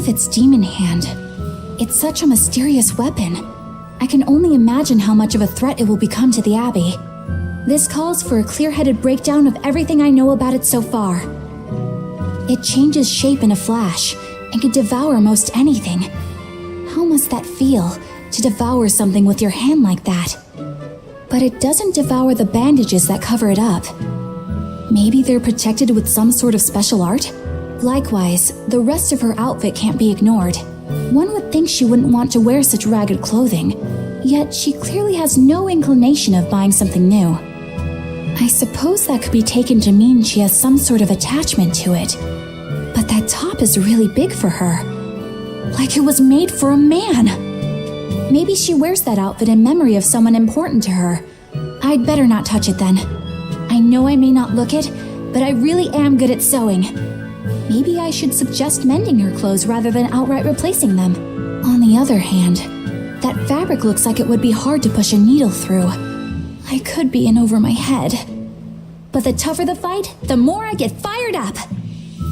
its demon hand. It's such a mysterious weapon. I can only imagine how much of a threat it will become to the Abbey. This calls for a clear-headed breakdown of everything I know about it so far. It changes shape in a flash and can devour most anything. How must that feel, to devour something with your hand like that? But it doesn't devour the bandages that cover it up. Maybe they're protected with some sort of special art? Likewise, the rest of her outfit can't be ignored. One would think she wouldn't want to wear such ragged clothing, yet she clearly has no inclination of buying something new. I suppose that could be taken to mean she has some sort of attachment to it. But that top is really big for her. Like it was made for a man. Maybe she wears that outfit in memory of someone important to her. I'd better not touch it then. I know I may not look it, but I really am good at sewing. Maybe I should suggest mending her clothes rather than outright replacing them. On the other hand, that fabric looks like it would be hard to push a needle through. I could be in over my head. But the tougher the fight, the more I get fired up.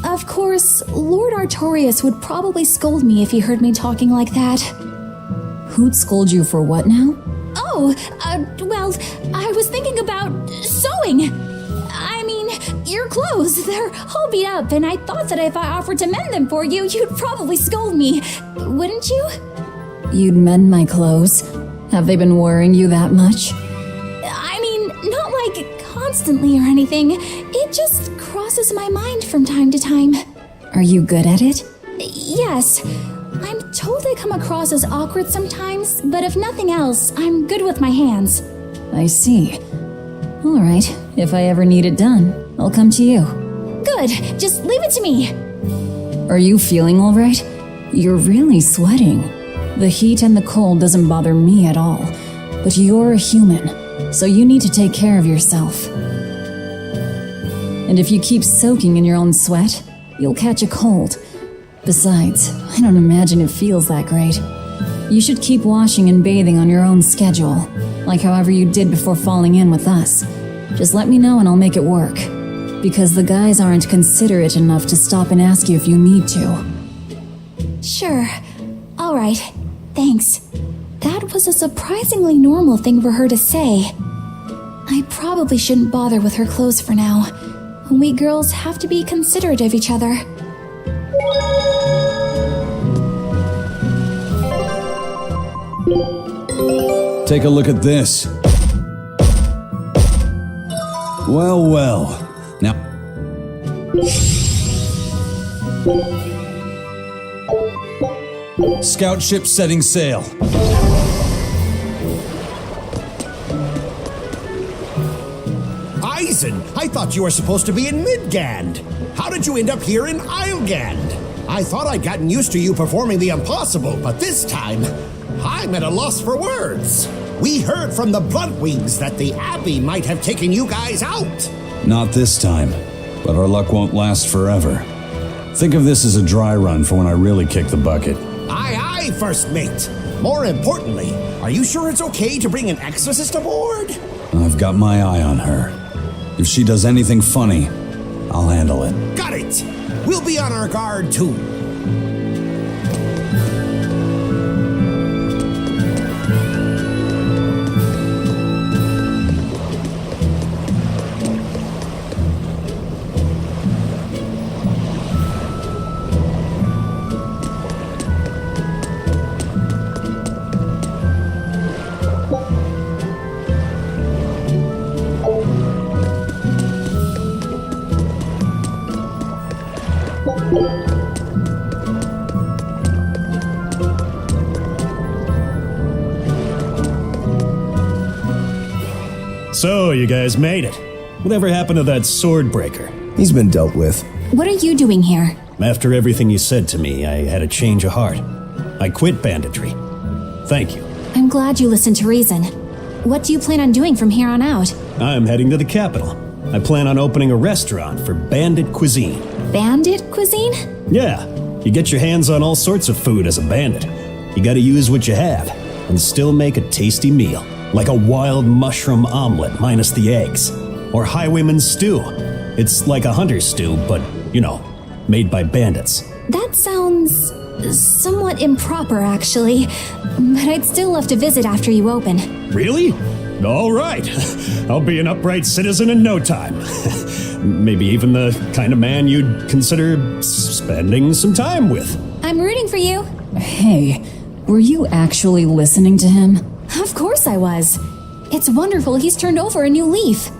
Of course, Lord Artorias would probably scold me if he heard me talking like that. Who'd scold you for what now? Well, I was thinking about sewing. I mean, your clothes, they're all beat up, and I thought that if I offered to mend them for you, you'd probably scold me. Wouldn't you? You'd mend my clothes? Have they been worrying you that much? I mean, not like constantly or anything. It just crosses my mind from time to time. Are you good at it? Yes. I'm told I come across as awkward sometimes, but if nothing else, I'm good with my hands. I see. All right, if I ever need it done, I'll come to you. Good, just leave it to me. Are you feeling all right? You're really sweating. The heat and the cold doesn't bother me at all, but you're a human, so you need to take care of yourself. And if you keep soaking in your own sweat, you'll catch a cold. Besides, I don't imagine it feels that great. You should keep washing and bathing on your own schedule, like however you did before falling in with us. Just let me know and I'll make it work. Because the guys aren't considerate enough to stop and ask you if you need to. Sure. All right. Thanks. That was a surprisingly normal thing for her to say. I probably shouldn't bother with her clothes for now. We girls have to be considerate of each other. Take a look at this. Well, well. Now... Scout ship setting sail. Eisen, I thought you were supposed to be in Midgand. How did you end up here in Islegand? I thought I'd gotten used to you performing the impossible, but this time, I'm at a loss for words. We heard from the Bloodwings that the Abbey might have taken you guys out. Not this time, but our luck won't last forever. Think of this as a dry run for when I really kick the bucket. Aye, aye, First Mate. More importantly, are you sure it's okay to bring an exorcist aboard? I've got my eye on her. If she does anything funny, I'll handle it. Got it! We'll be on our guard, too. So, you guys made it. Whatever happened to that sword breaker? He's been dealt with. What are you doing here? After everything you said to me, I had a change of heart. I quit banditry. Thank you. I'm glad you listened to reason. What do you plan on doing from here on out? I'm heading to the capital. I plan on opening a restaurant for bandit cuisine. Bandit cuisine? Yeah, you get your hands on all sorts of food as a bandit. You gotta use what you have, and still make a tasty meal. Like a wild mushroom omelet minus the eggs. Or highwayman's stew. It's like a hunter's stew, but, you know, made by bandits. That sounds Somewhat improper, actually. But I'd still love to visit after you open. Really? All right. I'll be an upright citizen in no time. Maybe even the kind of man you'd consider spending some time with. I'm rooting for you. Hey, were you actually listening to him? Of course I was. It's wonderful he's turned over a new leaf.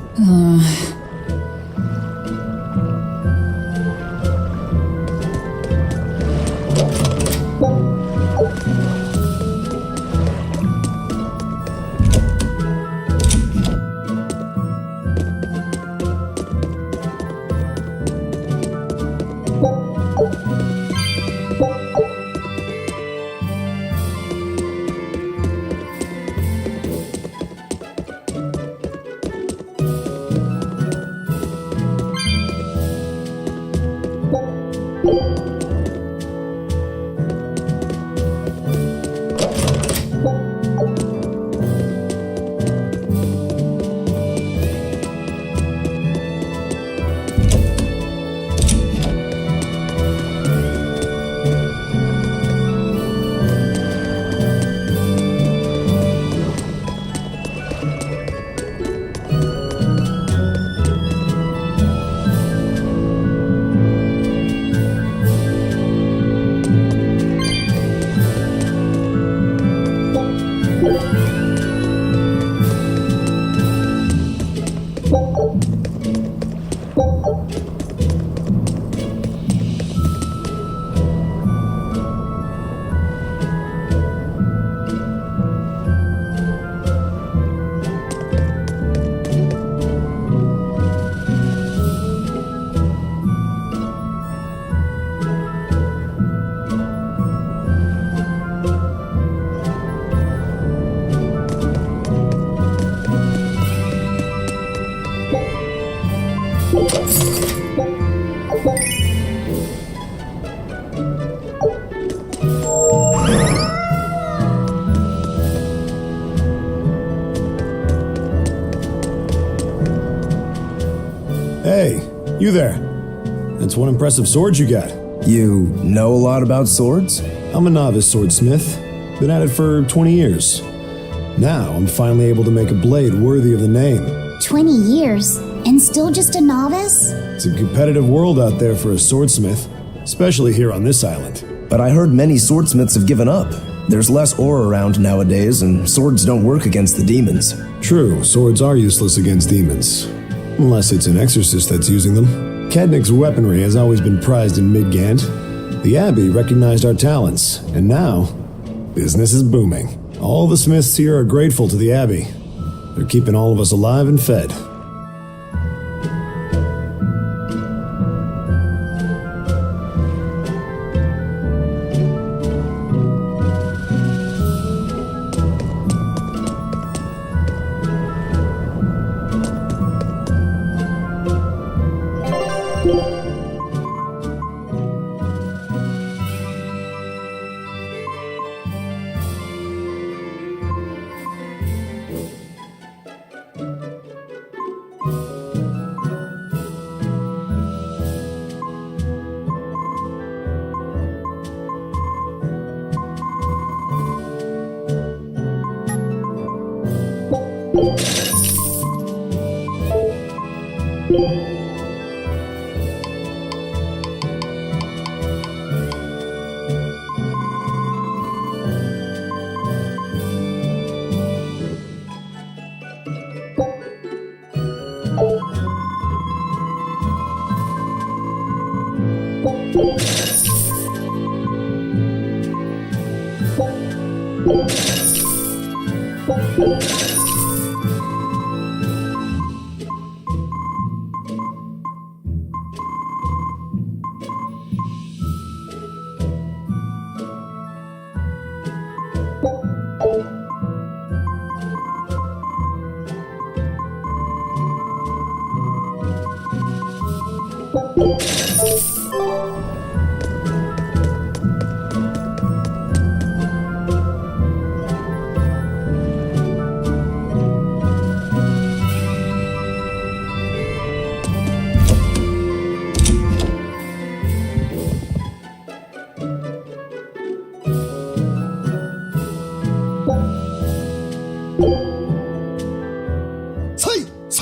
Hey, you there. That's one impressive sword you got. You know a lot about swords? I'm a novice swordsmith. Been at it for 20 years. Now I'm finally able to make a blade worthy of the name. 20 years, and still just a novice? It's a competitive world out there for a swordsmith, especially here on this island. But I heard many swordsmiths have given up. There's less ore around nowadays, and swords don't work against the demons. True, swords are useless against demons. Unless it's an exorcist that's using them. Kadnik's weaponry has always been prized in Midgand. The Abbey recognized our talents, and now, business is booming. All the smiths here are grateful to the Abbey. They're keeping all of us alive and fed.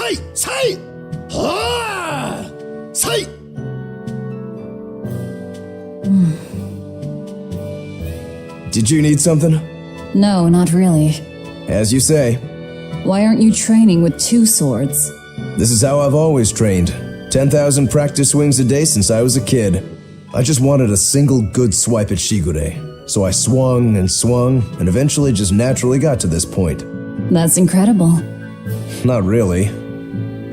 Sai! Sai! Ah! Sai! Did you need something? No, not really. As you say. Why aren't you training with 2 swords? This is how I've always trained. 10,000 practice swings a day since I was a kid. I just wanted a single good swipe at Shigure. So I swung, and eventually just naturally got to this point. That's incredible. Not really.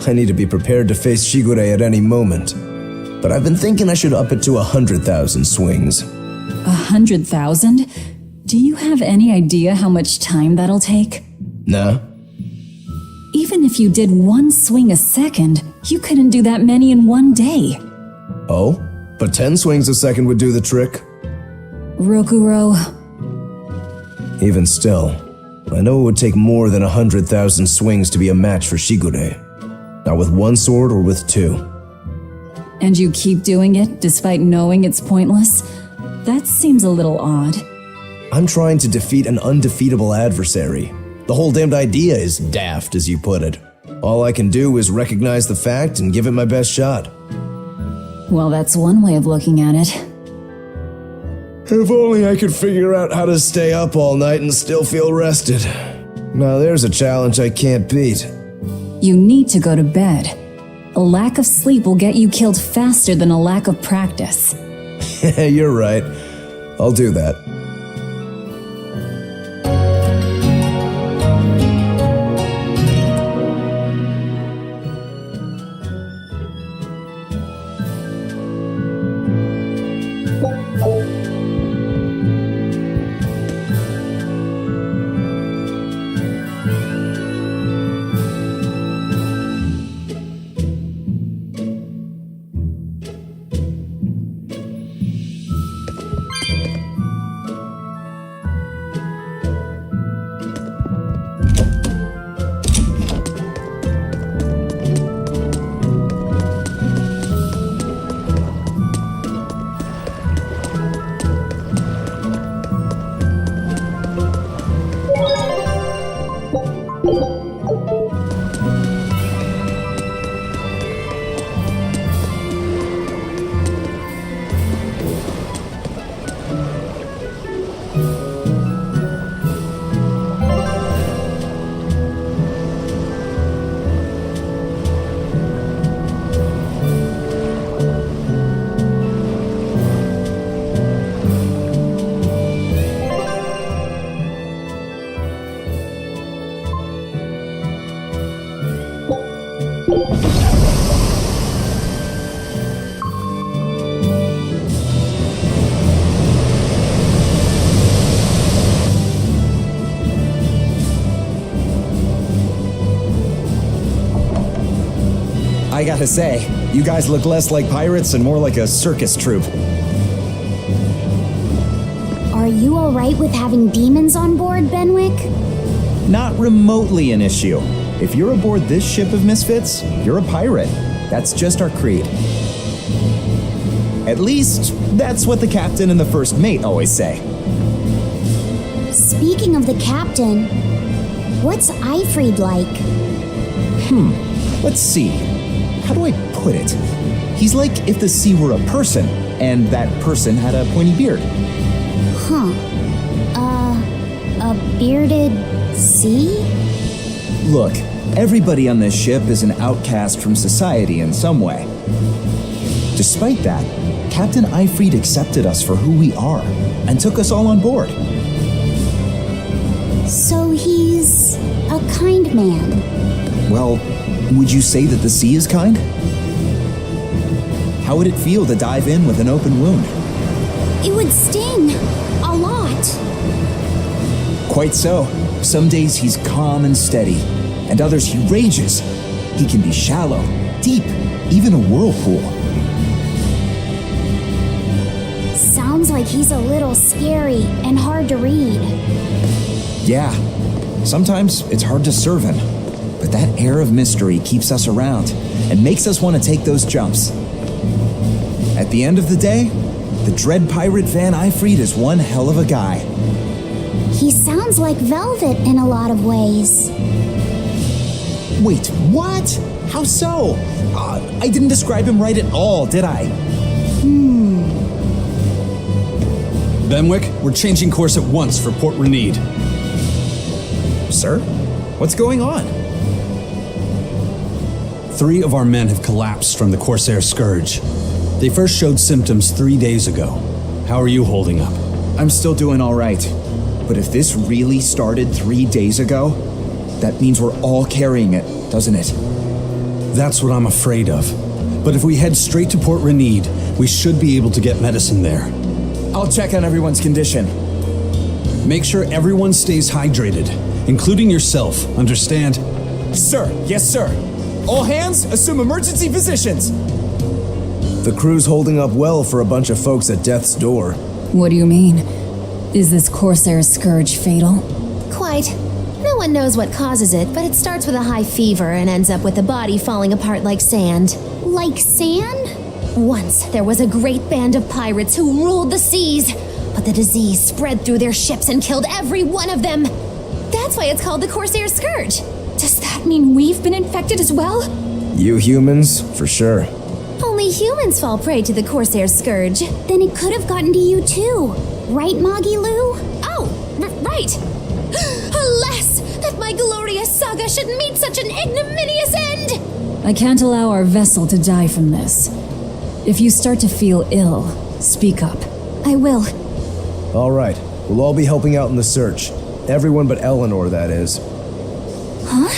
I need to be prepared to face Shigure at any moment. But I've been thinking I should up it to 100,000 swings. 100,000? Do you have any idea how much time that'll take? Nah. Even if you did 1 swing a second, you couldn't do that many in 1 day. Oh? But 10 swings a second would do the trick. Rokuro, Even still, I know it would take more than 100,000 swings to be a match for Shigure. Not with 1 sword or with 2. and you keep doing it despite knowing it's pointless? That seems a little odd. I'm trying to defeat an undefeatable adversary. The whole damned idea is daft, as you put it. All I can do is recognize the fact and give it my best shot. Well, that's one way of looking at it. If only I could figure out how to stay up all night and still feel rested. Now there's a challenge I can't beat. You need to go to bed. A lack of sleep will get you killed faster than a lack of practice. You're right. I'll do that. I gotta say, you guys look less like pirates and more like a circus troupe. Are you alright with having demons on board, Benwick? Not remotely an issue. If you're aboard this ship of misfits, you're a pirate. That's just our creed. At least, that's what the captain and the first mate always say. Speaking of the captain, what's Eifried like? Let's see. How do I put it? He's like if the sea were a person, and that person had a pointy beard. A bearded sea? Look, everybody on this ship is an outcast from society in some way. Despite that, Captain Eifried accepted us for who we are, and took us all on board. So he's a kind man. Well, would you say that the sea is kind? How would it feel to dive in with an open wound? It would sting. A lot. Quite so. Some days he's calm and steady, and others he rages. He can be shallow, deep, even a whirlpool. Sounds like he's a little scary and hard to read. Yeah, sometimes it's hard to serve him, but that air of mystery keeps us around and makes us want to take those jumps. At the end of the day, the dread pirate Van Eifried is one hell of a guy. He sounds like Velvet in a lot of ways. Wait, what? How so? I didn't describe him right at all, did I? Benwick, we're changing course at once for Port Renede. Sir? What's going on? 3 of our men have collapsed from the Corsair Scourge. They first showed symptoms 3 days ago. How are you holding up? I'm still doing all right. But if this really started 3 days ago, that means we're all carrying it, doesn't it? That's what I'm afraid of. But if we head straight to Port Renede, we should be able to get medicine there. I'll check on everyone's condition. Make sure everyone stays hydrated, including yourself, understand? Sir, yes sir. All hands, assume emergency positions. The crew's holding up well for a bunch of folks at death's door. What do you mean? Is this Corsair Scourge fatal? Quite. No one knows what causes it, but it starts with a high fever and ends up with the body falling apart like sand. Like sand? Once, there was a great band of pirates who ruled the seas, but the disease spread through their ships and killed every one of them. That's why it's called the Corsair Scourge. Does that mean we've been infected as well? You humans, for sure. Only humans fall prey to the Corsair Scourge. Then it could have gotten to you too. Right, Moggy Lou? Oh, right. Alas, that my glorious saga should meet such an ignominious end! I can't allow our vessel to die from this. If you start to feel ill, speak up. I will. All right, we'll all be helping out in the search. Everyone but Eleanor, that is. Huh?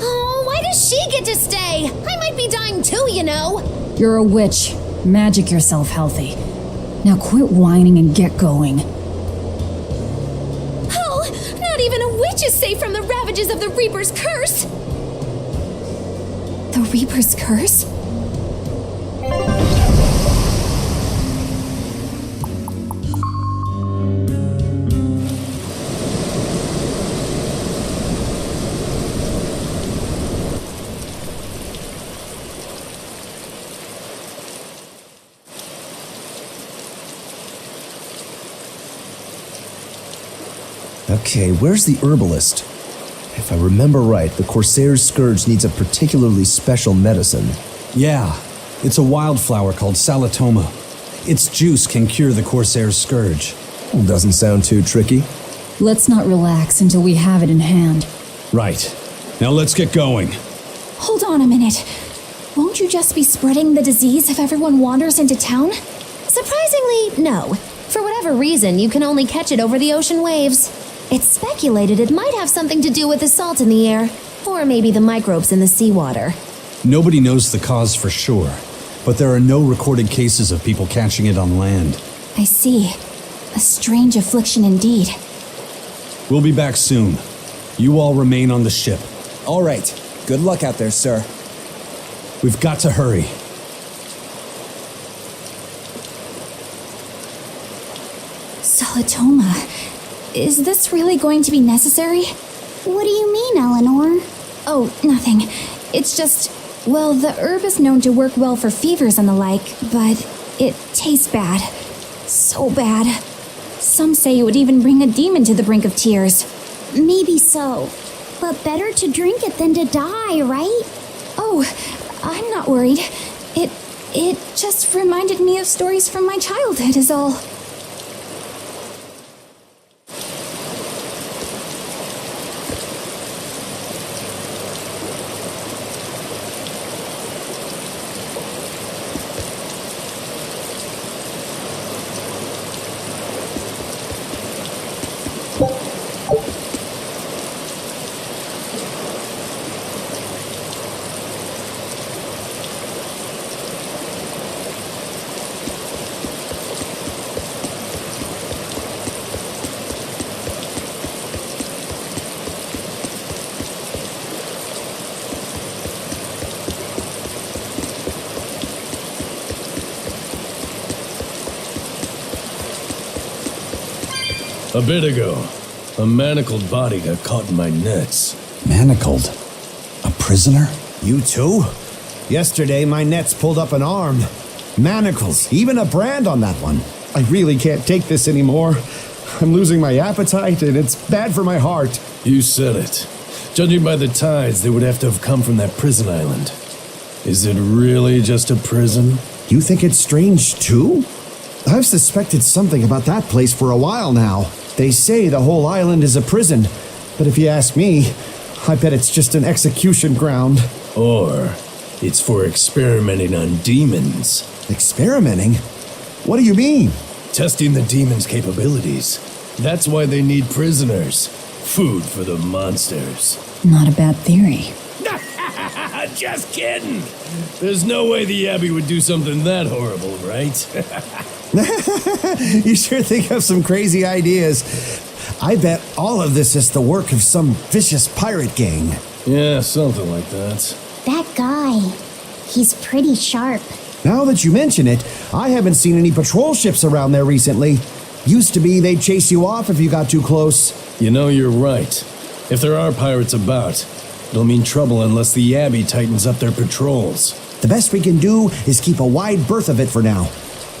Oh, why does she get to stay? I might be dying too, you know. You're a witch. Magic yourself healthy. Now quit whining and get going. Oh, not even a witch is safe from the ravages of the Reaper's curse. The Reaper's curse? Okay, where's the herbalist? If I remember right, the Corsair's Scourge needs a particularly special medicine. Yeah, it's a wildflower called Salatoma. Its juice can cure the Corsair's Scourge. Doesn't sound too tricky. Let's not relax until we have it in hand. Right. Now let's get going. Hold on a minute. Won't you just be spreading the disease if everyone wanders into town? Surprisingly, no. For whatever reason, you can only catch it over the ocean waves. It's speculated it might have something to do with the salt in the air, or maybe the microbes in the seawater. Nobody knows the cause for sure, but there are no recorded cases of people catching it on land. I see. A strange affliction indeed. We'll be back soon. You all remain on the ship. All right. Good luck out there, sir. We've got to hurry. Salatoma. Is this really going to be necessary? What do you mean, Eleanor? Oh, nothing. It's just, well, the herb is known to work well for fevers and the like, but it tastes bad. So bad. Some say it would even bring a demon to the brink of tears. Maybe so. But better to drink it than to die, right? Oh, I'm not worried. It just reminded me of stories from my childhood is all. A bit ago, a manacled body got caught in my nets. Manacled? A prisoner? You too? Yesterday, my nets pulled up an arm. Manacles, even a brand on that one. I really can't take this anymore. I'm losing my appetite, and it's bad for my heart. You said it. Judging by the tides, they would have to have come from that prison island. Is it really just a prison? You think it's strange too? I've suspected something about that place for a while now. They say the whole island is a prison, but if you ask me, I bet it's just an execution ground. Or it's for experimenting on demons. Experimenting? What do you mean? Testing the demons' capabilities. That's why they need prisoners. Food for the monsters. Not a bad theory. Just kidding. There's no way the Abbey would do something that horrible, right? You sure think of some crazy ideas. I bet all of this is the work of some vicious pirate gang. Yeah, something like that. That guy, he's pretty sharp. Now that you mention it, I haven't seen any patrol ships around there recently. Used to be they'd chase you off if you got too close. You know, you're right. If there are pirates about, it'll mean trouble unless the Abbey tightens up their patrols. The best we can do is keep a wide berth of it for now.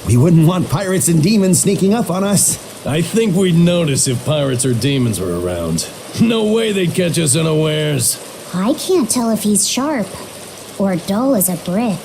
We wouldn't want pirates and demons sneaking up on us. I think we'd notice if pirates or demons were around. No way they'd catch us unawares. I can't tell if he's sharp or dull as a brick.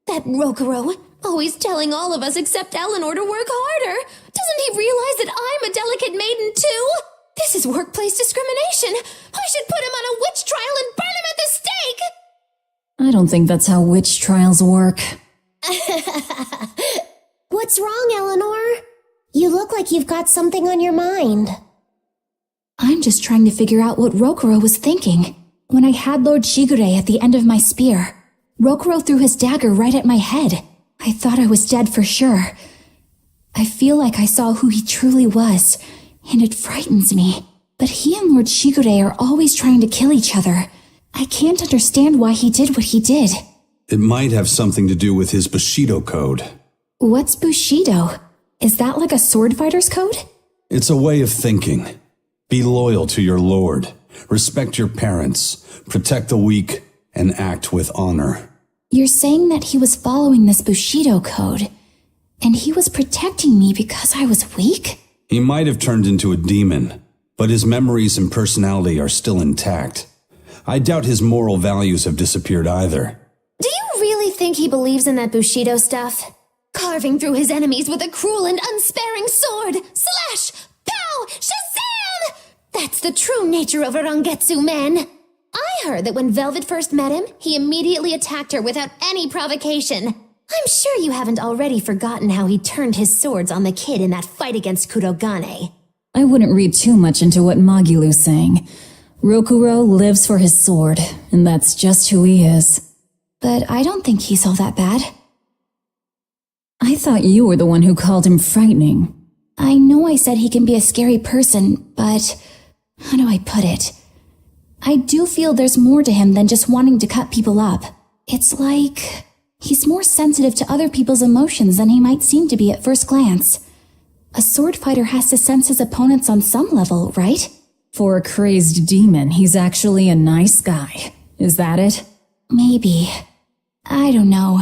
That Rokuro, always telling all of us except Eleanor to work harder. Doesn't he realize that I'm a delicate maiden too? This is workplace discrimination. I should put him on a witch trial and burn him at the stake. I don't think that's how witch trials work. What's wrong, Eleanor? You look like you've got something on your mind. I'm just trying to figure out what Rokuro was thinking. When I had Lord Shigure at the end of my spear, Rokuro threw his dagger right at my head. I thought I was dead for sure. I feel like I saw who he truly was, and it frightens me. But he and Lord Shigure are always trying to kill each other. I can't understand why he did what he did. It might have something to do with his Bushido code. What's Bushido? Is that like a sword fighter's code? It's a way of thinking. Be loyal to your lord, respect your parents, protect the weak, and act with honor. You're saying that he was following this Bushido code, and he was protecting me because I was weak? He might have turned into a demon, but his memories and personality are still intact. I doubt his moral values have disappeared either. Do you really think he believes in that Bushido stuff? Carving through his enemies with a cruel and unsparing sword! Slash! Pow! Shazam! That's the true nature of a Rangetsu man! I heard that when Velvet first met him, he immediately attacked her without any provocation. I'm sure you haven't already forgotten how he turned his swords on the kid in that fight against Kurogane. I wouldn't read too much into what Magilu's saying. Rokuro lives for his sword, and that's just who he is. But I don't think he's all that bad. I thought you were the one who called him frightening. I know I said he can be a scary person, but how do I put it? I do feel there's more to him than just wanting to cut people up. It's like he's more sensitive to other people's emotions than he might seem to be at first glance. A sword fighter has to sense his opponents on some level, right? For a crazed demon, he's actually a nice guy. Is that it? Maybe. I don't know.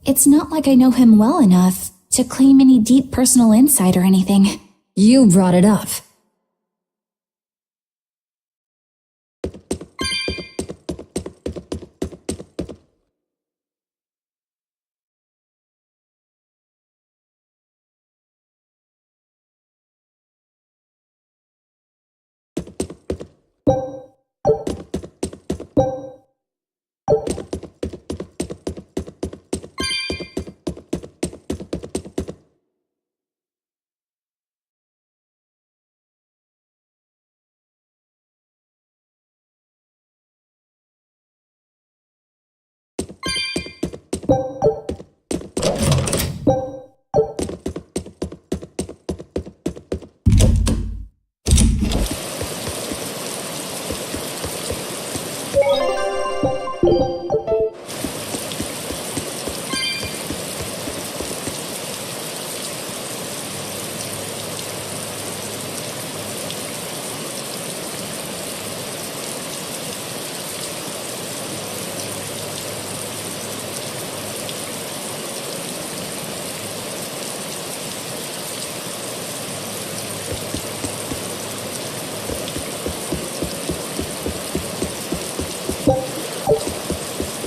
It's not like I know him well enough to claim any deep personal insight or anything. You brought it up.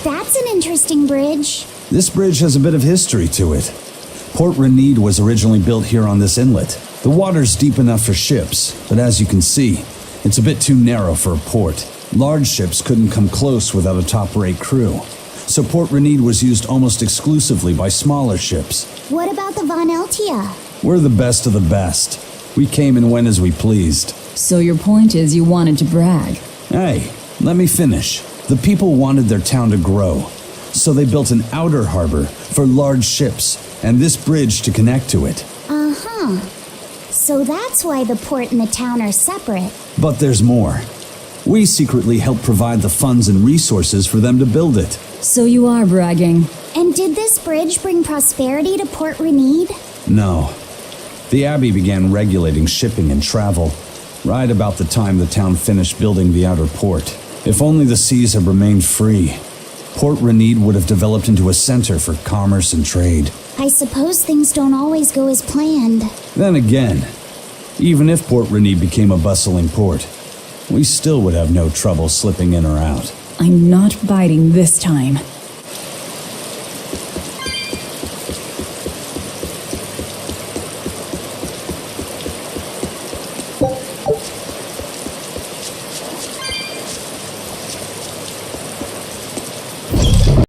That's an interesting bridge. This bridge has a bit of history to it. Port Renede was originally built here on this inlet. The water's deep enough for ships, but as you can see, it's a bit too narrow for a port. Large ships couldn't come close without a top-rate crew. So Port Renede was used almost exclusively by smaller ships. What about the Von Eltia? We're the best of the best. We came and went as we pleased. So your point is you wanted to brag. Hey, let me finish. The people wanted their town to grow, so they built an outer harbor for large ships and this bridge to connect to it. Uh-huh. So that's why the port and the town are separate. But there's more. We secretly helped provide the funds and resources for them to build it. So you are bragging. And did this bridge bring prosperity to Port Renede? No. The Abbey began regulating shipping and travel right about the time the town finished building the outer port. If only the seas had remained free, Port Renede would have developed into a center for commerce and trade. I suppose things don't always go as planned. Then again, even if Port Renede became a bustling port, we still would have no trouble slipping in or out. I'm not biting this time.